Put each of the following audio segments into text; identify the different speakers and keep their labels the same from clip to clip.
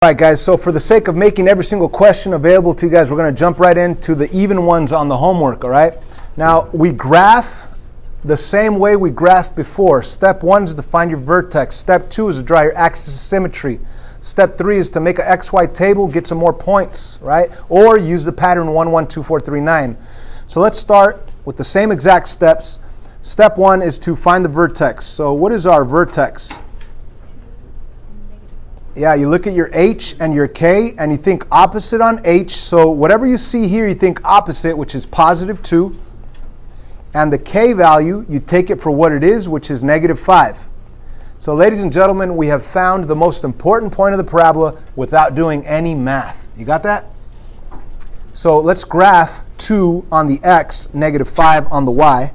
Speaker 1: All right, guys, so for the sake of making every single question available to you guys, we're going to jump right into the even ones on the homework, all right? Now, we graph the same way we graphed before. Step 1 is to find your vertex. Step 2 is to draw your axis of symmetry. Step 3 is to make an XY table, get some more points, right? Or use the pattern 1, 1, 2, 4, 3, 9. So let's start with the same exact steps. Step 1 is to find the vertex. So what is our vertex? Yeah, you look at your H and your K and you think opposite on H. So whatever you see here, you think opposite, which is positive 2. And the K value, you take it for what it is, which is negative 5. So ladies and gentlemen, we have found the most important point of the parabola without doing any math. You got that? So let's graph 2 on the X, negative 5 on the Y.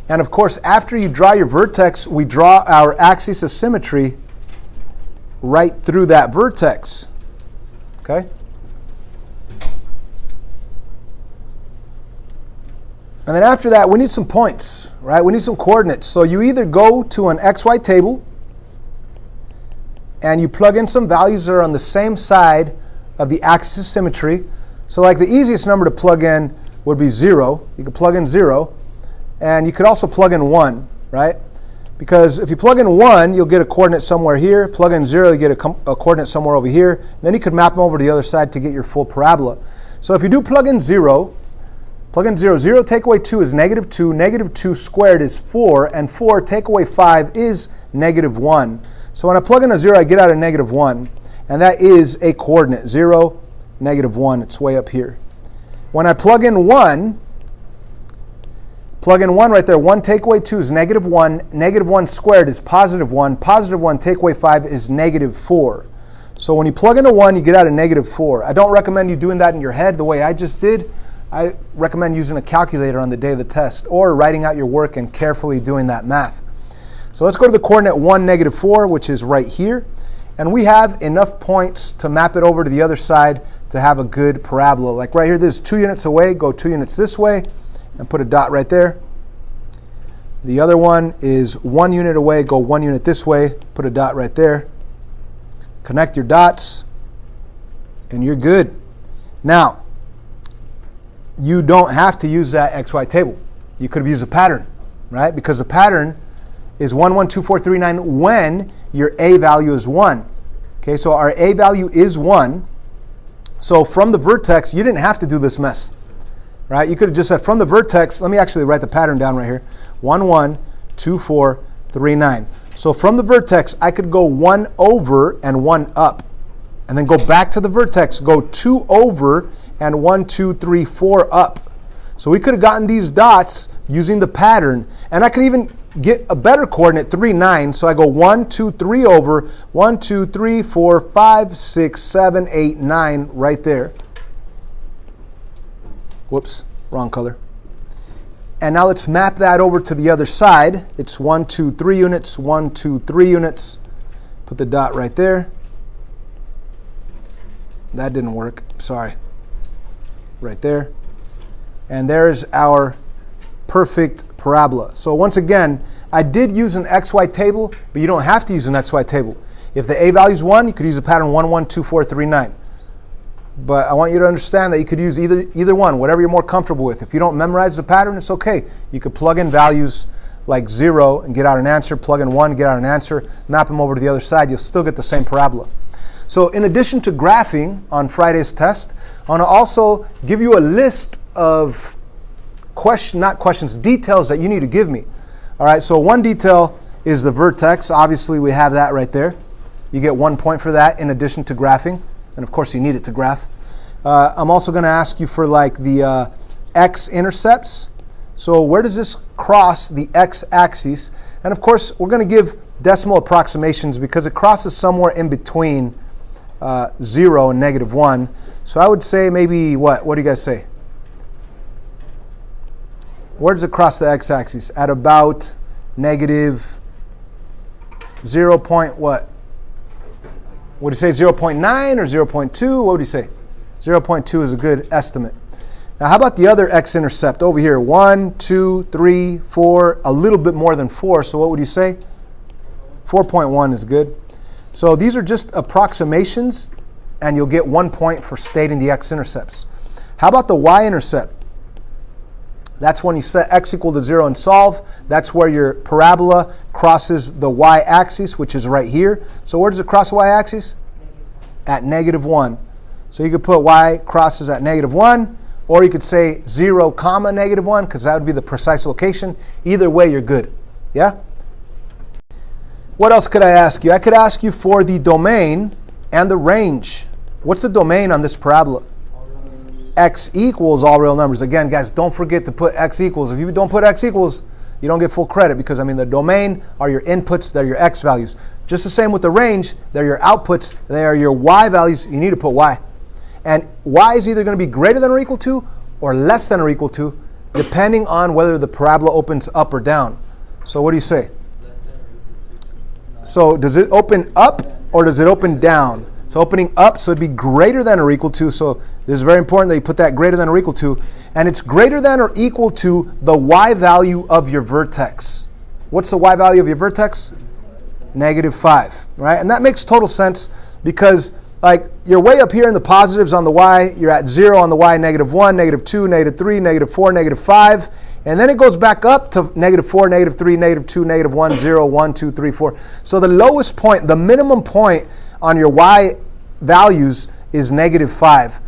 Speaker 1: And of course, after you draw your vertex, we draw our axis of symmetry right through that vertex. Okay? And then after that, we need some points, right? We need some coordinates. So you either go to an XY table and you plug in some values that are on the same side of the axis of symmetry. So like the easiest number to plug in would be 0. You could plug in 0. And you could also plug in 1, right? Because if you plug in 1, you'll get a coordinate somewhere here. Plug in 0, you get a coordinate somewhere over here. Then you could map them over to the other side to get your full parabola. So if you do plug in 0, 0 take away 2 is negative 2. Negative 2 squared is 4. And 4 take away 5 is negative 1. So when I plug in a 0, I get out a negative 1. And that is a coordinate. 0, negative 1. It's way up here. When I plug in 1 right there. 1 take away 2 is negative 1. Negative 1 squared is positive 1. Positive 1 take away 5 is negative 4. So when you plug in a 1, you get out a negative 4. I don't recommend you doing that in your head the way I just did. I recommend using a calculator on the day of the test or writing out your work and carefully doing that math. So let's go to the coordinate 1, negative 4, which is right here. And we have enough points to map it over to the other side to have a good parabola. Like right here, this is 2 units away. Go 2 units this way and put a dot right there. The other one is 1 unit away. Go 1 unit this way. Put a dot right there. Connect your dots, and you're good. Now, you don't have to use that XY table. You could have used a pattern, right? Because the pattern is 1, 1, 2, 4, 3, 9 when your A value is 1. Okay, so our A value is 1. So from the vertex, you didn't have to do this mess, right? You could have just said from the vertex, let me actually write the pattern down right here. 1, 1, 2, 4, 3, 9. So from the vertex, I could go 1 over and 1 up. And then go back to the vertex, go 2 over and 1, 2, 3, 4 up. So we could have gotten these dots using the pattern. And I could even get a better coordinate, 3, 9. So I go 1, 2, 3 over, 1, 2, 3, 4, 5, 6, 7, 8, 9 right there. Whoops, wrong color. And now let's map that over to the other side. It's 1, 2, 3 units, 1, 2, 3 units. Put the dot right there. That didn't work, sorry. Right there. And there's our perfect parabola. So once again, I did use an XY table, but you don't have to use an XY table. If the A value is 1, you could use a pattern 1, 1, 2, 4, 3, 9. But I want you to understand that you could use either one, whatever you're more comfortable with. If you don't memorize the pattern, it's okay. You could plug in values like 0 and get out an answer, plug in 1, get out an answer, map them over to the other side, you'll still get the same parabola. So in addition to graphing on Friday's test, I want to also give you a list of details that you need to give me. All right, so one detail is the vertex. Obviously, we have that right there. You get 1 point for that in addition to graphing. And of course, you need it to graph. I'm also going to ask you for like the X-Intercepts. So where does this cross the X-axis? And of course, we're going to give decimal approximations because it crosses somewhere in between 0 and negative 1. So I would say maybe what? What do you guys say? Where does it cross the X-axis? At about negative 0. What? Would you say 0.9 or 0.2? What would you say? 0.2 is a good estimate. Now, how about the other X-intercept over here? 1, 2, 3, 4, a little bit more than 4. So what would you say? 4.1 is good. So these are just approximations, and you'll get 1 point for stating the x-intercepts. How about the y-intercept? That's when you set x equal to 0 and solve. That's where your parabola crosses the y-axis, which is right here. So where does it cross the y-axis? At -1. So you could put y crosses at -1, or you could say 0, -1, because that would be the precise location. Either way, you're good. Yeah? What else could I ask you? I could ask you for the domain and the range. What's the domain on this parabola? X equals all real numbers. Again, guys, don't forget to put x equals. If you don't put x equals, you don't get full credit, because, I mean, the domain are your inputs, they're your x values. Just the same with the range, they're your outputs, they are your y values. You need to put y. And y is either going to be greater than or equal to or less than or equal to, depending on whether the parabola opens up or down. So what do you say? So does it open up or does it open down? It's opening up, so it'd be greater than or equal to. So this is very important that you put that greater than or equal to. And it's greater than or equal to the y value of your vertex. What's the y value of your vertex? -5, right? And that makes total sense, because like you're way up here in the positives on the y, you're at 0 on the y, -1, -2, -3, -4, -5. And then it goes back up to -4, -3, -2, -1, 0, 1, 2, 3, 4. So the lowest point, the minimum point on your y values is -5.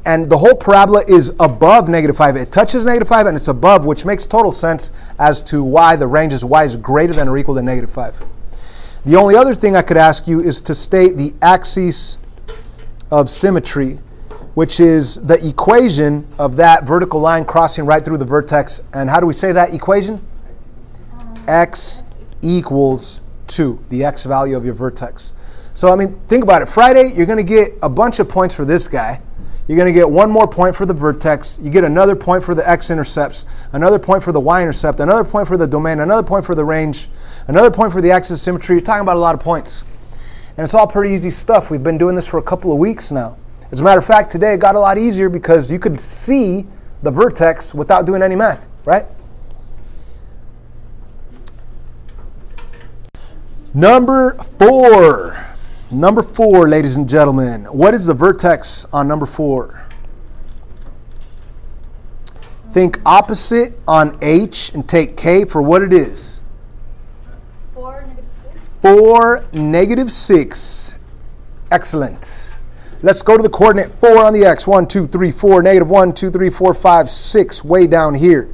Speaker 1: And the whole parabola is above -5. It touches -5 and it's above, which makes total sense as to why the range is y is greater than or equal to -5. The only other thing I could ask you is to state the axis of symmetry, which is the equation of that vertical line crossing right through the vertex. And how do we say that equation? X equals 2, the x value of your vertex. So, I mean, think about it. Friday, you're going to get a bunch of points for this guy. You're going to get one more point for the vertex. You get another point for the x-intercepts, another point for the y-intercept, another point for the domain, another point for the range, another point for the axis of symmetry. You're talking about a lot of points. And it's all pretty easy stuff. We've been doing this for a couple of weeks now. As a matter of fact, today it got a lot easier because you could see the vertex without doing any math, right? Number 4. Number 4, ladies and gentlemen. What is the vertex on number 4? Think opposite on H and take K for what it is.
Speaker 2: 4, -6.
Speaker 1: 4, -6. Excellent. Let's go to the coordinate 4 on the X. 1, 2, 3, 4, -1, 2, 3, 4, 5, 6, way down here.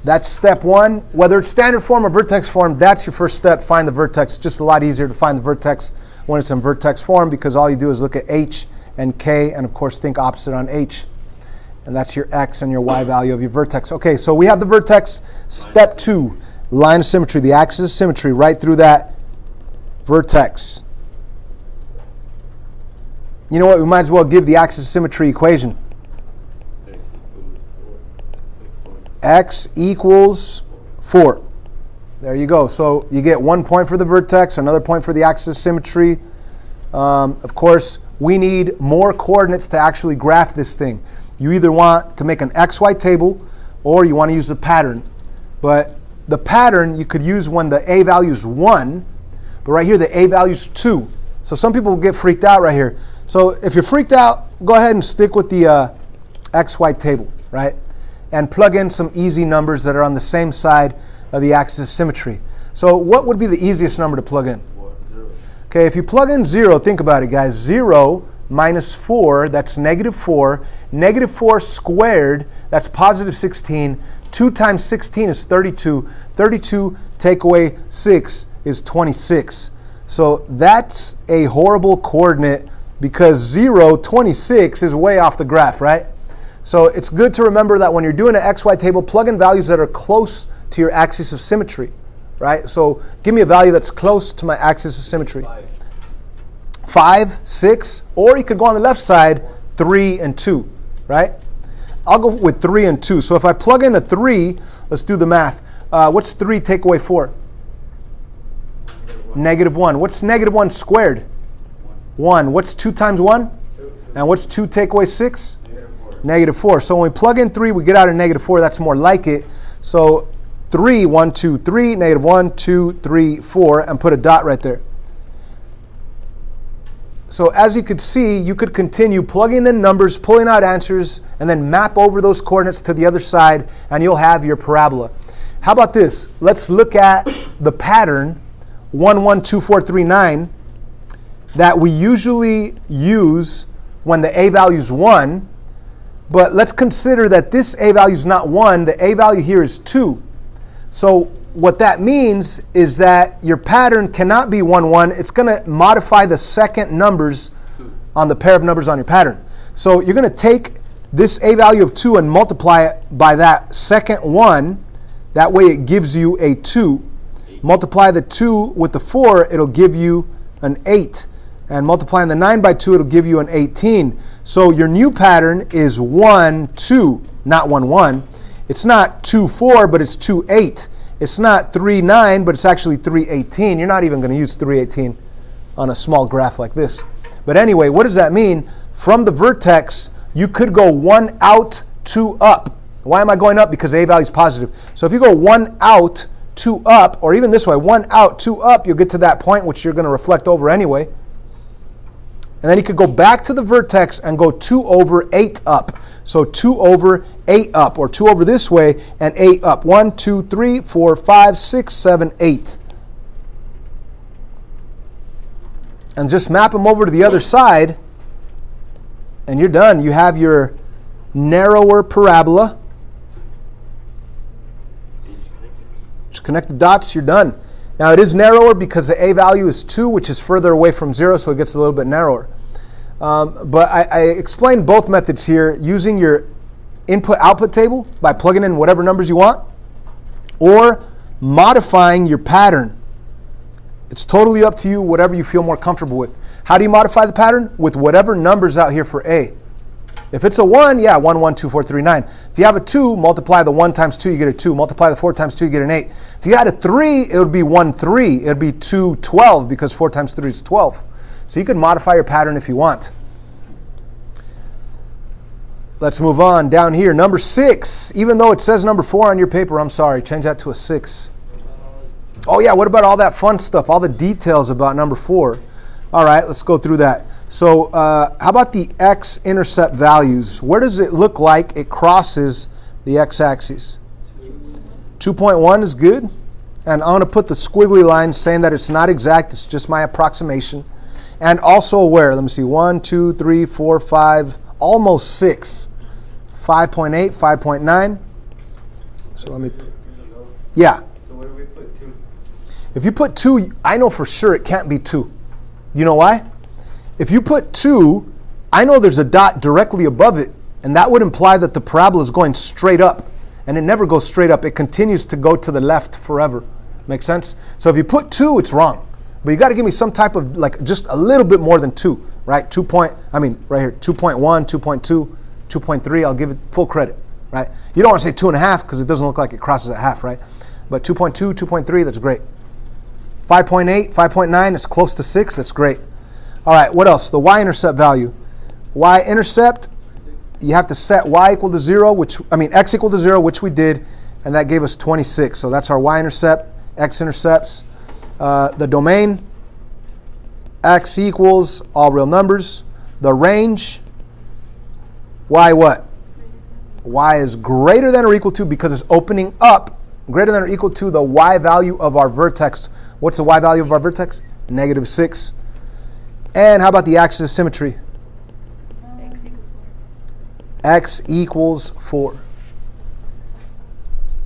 Speaker 1: That's step 1. Whether it's standard form or vertex form, that's your first step. Find the vertex. Just a lot easier to find the vertex when it's in vertex form, because all you do is look at H and K, and of course think opposite on H. And that's your X and your Y value of your vertex. Okay, so we have the vertex. Step 2, line of symmetry, the axis of symmetry right through that vertex. You know what? We might as well give the axis of symmetry equation. X equals 4. There you go. So you get 1 point for the vertex, another point for the axis of symmetry. Of course, we need more coordinates to actually graph this thing. You either want to make an XY table or you want to use the pattern. But the pattern you could use when the A value is 1, but right here the A value is 2. So some people get freaked out right here. So if you're freaked out, go ahead and stick with the XY table, right? And plug in some easy numbers that are on the same side of the axis of symmetry. So what would be the easiest number to plug in?
Speaker 3: 0.
Speaker 1: Okay, if you plug in 0, think about it, guys. 0 minus 4, that's -4. -4 squared, that's positive 16. 2 times 16 is 32. 32 take away 6 is 26. So that's a horrible coordinate because 0, 26 is way off the graph, right? So it's good to remember that when you're doing an XY table, plug in values that are close to your axis of symmetry, right? So give me a value that's close to my axis of symmetry. 5, 6, or you could go on the left side, 3 and 2, right? I'll go with 3 and 2. So if I plug in a 3, let's do the math. What's 3 take away 4? -1. What's -1 squared? 1. What's 2 times 1? And what's 2 take away 6? -4. So when we plug in 3, we get out a -4. That's more like it. So 3, 1, 2, 3, negative 1, 2, 3, 4, and put a dot right there. So as you could see, you could continue plugging in numbers, pulling out answers, and then map over those coordinates to the other side, and you'll have your parabola. How about this? Let's look at the pattern 1, 1, 2, 4, 3, 9 that we usually use when the a value is 1. But let's consider that this a value is not 1. The a value here is 2. So what that means is that your pattern cannot be 1, 1. It's going to modify the second numbers on the pair of numbers on your pattern. So you're going to take this a value of 2 and multiply it by that second 1. That way it gives you a 2. Multiply the 2 with the 4, it'll give you an 8. And multiplying the 9 by 2, it'll give you an 18. So your new pattern is 1, 2, not 1, 1. It's not 2, 4, but it's 2, 8. It's not 3, 9, but it's actually 3, 18. You're not even going to use 3, 18 on a small graph like this. But anyway, what does that mean? From the vertex, you could go 1 out, 2 up. Why am I going up? Because the a value is positive. So if you go 1 out, 2 up, or even this way, 1 out, 2 up, you'll get to that point, which you're going to reflect over anyway. And then you could go back to the vertex and go 2 over 8 up. So 2 over 8 up, or 2 over this way and 8 up. 1, 2, 3, 4, 5, 6, 7, 8. And just map them over to the other side, and you're done. You have your narrower parabola. Just connect the dots, you're done. Now it is narrower because the a value is 2, which is further away from 0, so it gets a little bit narrower. But I explained both methods here using your input-output table by plugging in whatever numbers you want, or modifying your pattern. It's totally up to you, whatever you feel more comfortable with. How do you modify the pattern? With whatever numbers out here for A. If it's a 1, yeah, 1, 1, 2, 4, 3, 9. If you have a 2, multiply the 1 times 2, you get a 2. Multiply the 4 times 2, you get an 8. If you had a 3, it would be 1, 3. It would be 2, 12, because 4 times 3 is 12. So you can modify your pattern if you want. Let's move on down here. Number 6. Even though it says number 4 on your paper, I'm sorry, change that to a 6. Oh yeah, what about all that fun stuff, all the details about number 4? All right, let's go through that. So how about the X-intercept values? Where does it look like it crosses the x-axis? 2.1 is good. And I'm going to put the squiggly line saying that it's not exact, it's just my approximation. And also where? Let me see, 1, 2, 3, 4, 5, almost 6. 5.8, 5.9. So let me, yeah.
Speaker 3: So where do we put 2?
Speaker 1: If you put 2, I know for sure it can't be 2. You know why? If you put 2, I know there's a dot directly above it, and that would imply that the parabola is going straight up. And it never goes straight up. It continues to go to the left forever. Make sense? So if you put 2, it's wrong. But you got to give me some type of, like, just a little bit more than 2, right? Right here, 2.1, 2.2, 2.3, I'll give it full credit, right? You don't want to say 2.5 because it doesn't look like it crosses at half, right? But 2.2, 2.3, that's great. 5.8, 5.9, it's close to 6, that's great. All right, what else? The y-intercept value. Y-intercept, you have to set y equal to 0, x equal to 0, which we did, and that gave us 26. So that's our y-intercept, x-intercepts. The domain, x equals all real numbers. The range, y what? Y is greater than or equal to, because it's opening up, greater than or equal to the y value of our vertex. What's the y value of our vertex? -6. And how about the axis of symmetry? X equals 4.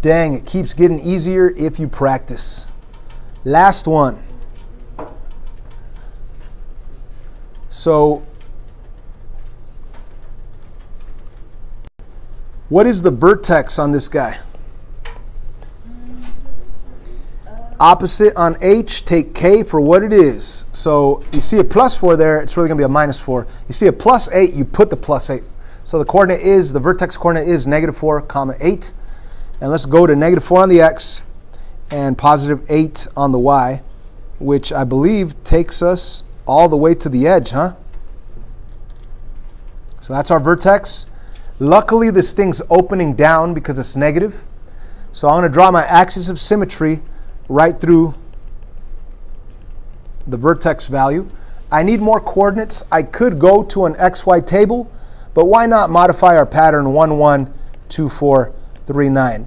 Speaker 1: Dang, it keeps getting easier if you practice. Last one. So, what is the vertex on this guy? Opposite on H, take K for what it is. So you see a +4 there, it's really going to be a -4. You see a +8, you put the +8. So the coordinate is, the vertex coordinate is -4, 8. And let's go to -4 on the X and +8 on the Y, which I believe takes us all the way to the edge, huh? So that's our vertex. Luckily, this thing's opening down because it's negative. So I'm going to draw my axis of symmetry right through the vertex value. I need more coordinates. I could go to an XY table, but why not modify our pattern 1, 1, 2, 4, 3, 9?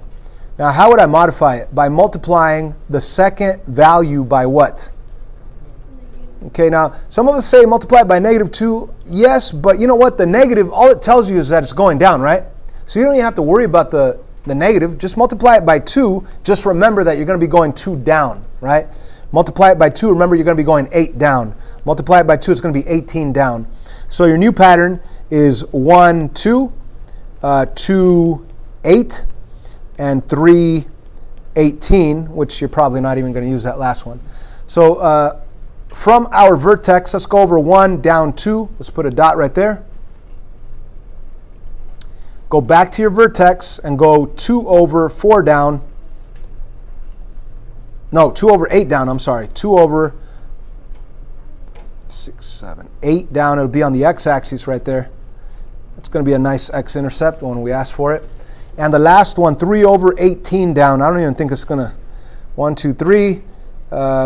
Speaker 1: Now, how would I modify it? By multiplying the second value by what? Okay, now, some of us say multiply it by -2. Yes, but you know what? The negative, all it tells you is that it's going down, right? So you don't even have to worry about the negative. Just multiply it by 2. Just remember that you're going to be going 2 down, right? Multiply it by 2. Remember, you're going to be going 8 down. Multiply it by 2. It's going to be 18 down. So your new pattern is 1, 2, 2, 8, and 3, 18, which you're probably not even going to use that last one. So from our vertex, let's go over 1 down 2. Let's put a dot right there. Go back to your vertex and go 2 over 4 down. No, 2 over 8 down, I'm sorry. 2 over 6, 7, 8 down. It'll be on the x-axis right there. It's going to be a nice X-intercept when we ask for it. And the last one, 3 over 18 down. I don't even think it's going to. 1, 2, 3.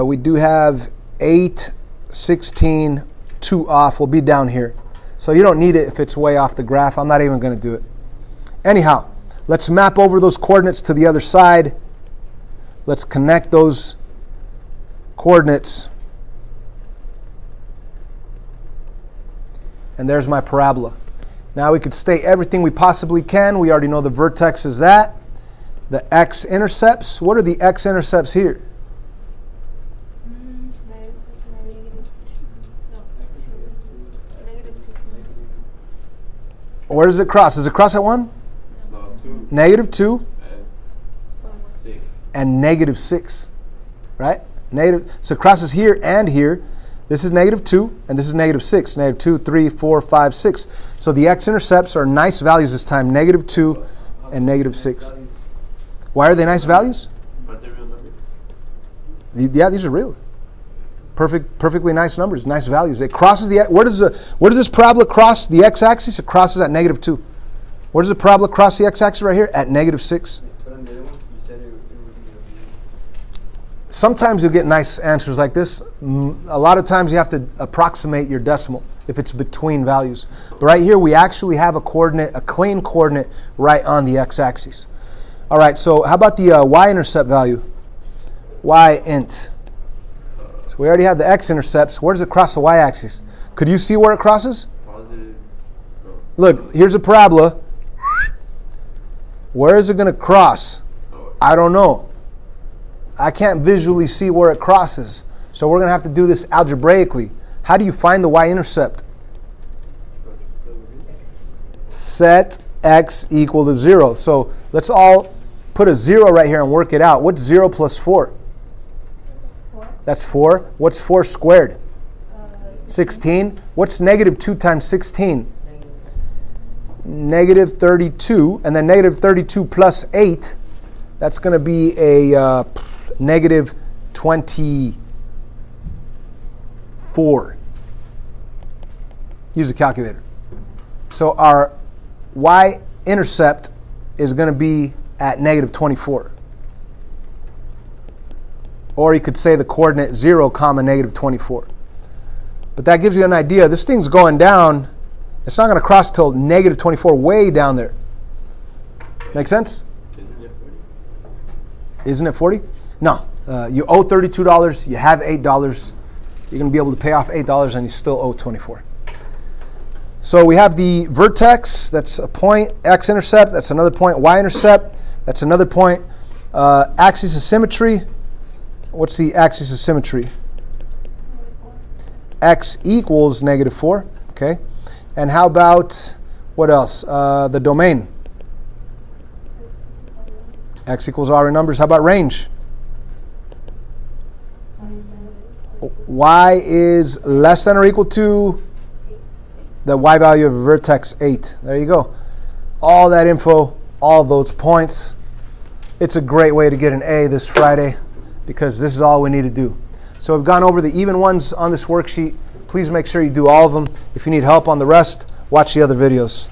Speaker 1: We do have 8, 16, 2 off. We'll be down here. So you don't need it if it's way off the graph. I'm not even going to do it. Anyhow, let's map over those coordinates to the other side. Let's connect those coordinates. And there's my parabola. Now we could state everything we possibly can. We already know the vertex is that. The X-intercepts. What are the X-intercepts here? Where does it cross? Does it cross at 1?
Speaker 3: No, 2.
Speaker 1: -2.
Speaker 3: And 6.
Speaker 1: And -6. Right? So it crosses here and here. This is -2, and this is -6. -2, 3, 4, 5, 6. So the X-intercepts are nice values this time, -2 and -6. Why are they nice values?
Speaker 3: But they're real numbers.
Speaker 1: Yeah, these are real. Perfectly nice numbers, nice values. It crosses the. Where does this parabola cross the x-axis? It crosses at -2. Where does the parabola cross the x-axis right here? At -6. Sometimes you'll get nice answers like this. A lot of times you have to approximate your decimal if it's between values. But right here we actually have a coordinate, a clean coordinate right on the x-axis. All right, so how about the y-intercept value? Y-int. So we already have the x-intercepts. Where does it cross the y-axis? Could you see where it crosses?
Speaker 3: Positive. No.
Speaker 1: Look, here's a parabola. Where is it going to cross? I don't know. I can't visually see where it crosses. So we're going to have to do this algebraically. How do you find the y-intercept? Set x equal to 0. So let's all put a 0 right here and work it out. What's 0 plus 4?
Speaker 2: 4.
Speaker 1: That's 4. What's 4 squared? 16. What's -2 times 16? -32. And then -32 plus 8, that's going to be a -24. Use a calculator. So our y-intercept is going to be at -24. Or you could say the coordinate 0, -24. But that gives you an idea. This thing's going down. It's not going to cross till -24, way down there. Make sense? Isn't it 40? No. You owe $32. You have $8. You're going to be able to pay off $8 and you still owe 24. So we have the vertex. That's a point. X-intercept. That's another point. Y-intercept. That's another point. Axis of symmetry. What's the axis of symmetry? X equals -4. Okay. And how about, what else? The domain. X equals R in numbers. How about range? Y is less than or equal to the y value of vertex 8. There you go. All that info, all those points. It's a great way to get an A this Friday because this is all we need to do. So we've gone over the even ones on this worksheet. Please make sure you do all of them. If you need help on the rest, watch the other videos.